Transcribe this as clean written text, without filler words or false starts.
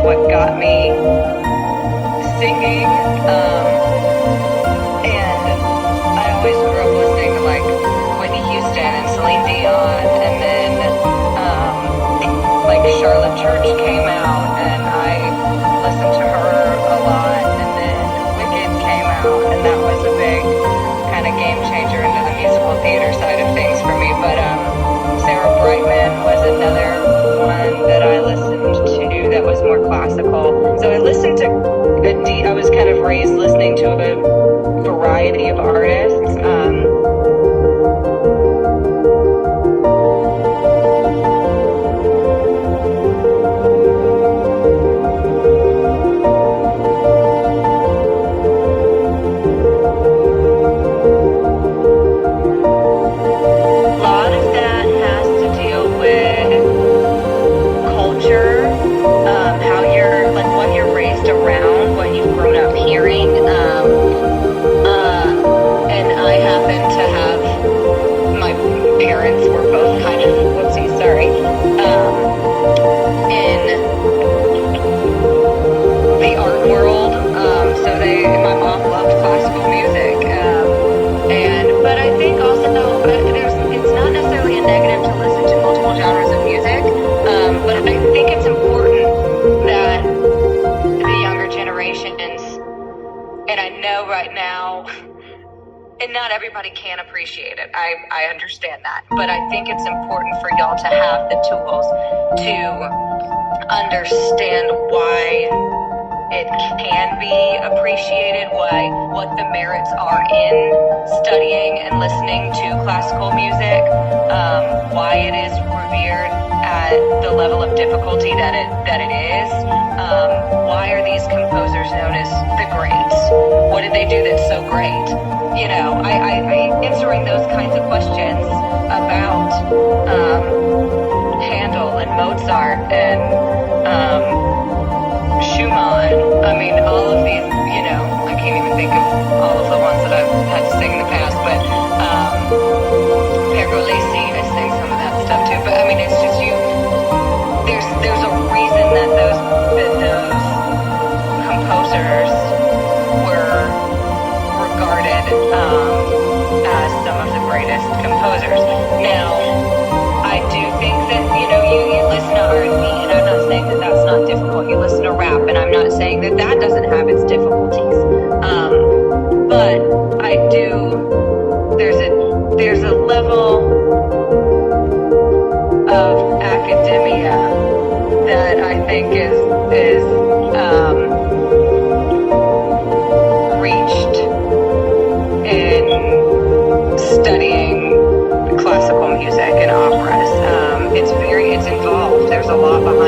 what got me singing. And I always grew up listening to like Whitney Houston and Celine Dion, and then like Charlotte Church came out, and I listened to her a lot, and then Wicked came out, and that was a big kind of game changer into the musical theater side of things for me. But Sarah Brightman was another one that I listened to that was more classical. So I listened to I was kind of raised listening to a variety of artists. Can appreciate it. I understand that. But I think it's important for y'all to have the tools to understand why it can be appreciated, what the merits are in studying and listening to classical music, why it is revered at the level of difficulty that it is. Why are these composers known as the greats? What did they do that's so great? You know, I answering those kinds of questions about Handel and Mozart and Schumann. I mean, all of these, you know, I can't even think of all of the ones that I've had to sing in the past, but Pergolesi, I sang some of that stuff too. But I mean, it's just there's a reason that those composers were regarded as some of the greatest composers. Now, I do think that, you know, you listen to R&B, and I'm not saying that that's not difficult. You listen to rap, and I'm not saying that that doesn't have its difficulties. But I do, there's a level of academia that I think is reached in studying classical music and operas. It's involved. There's a lot behind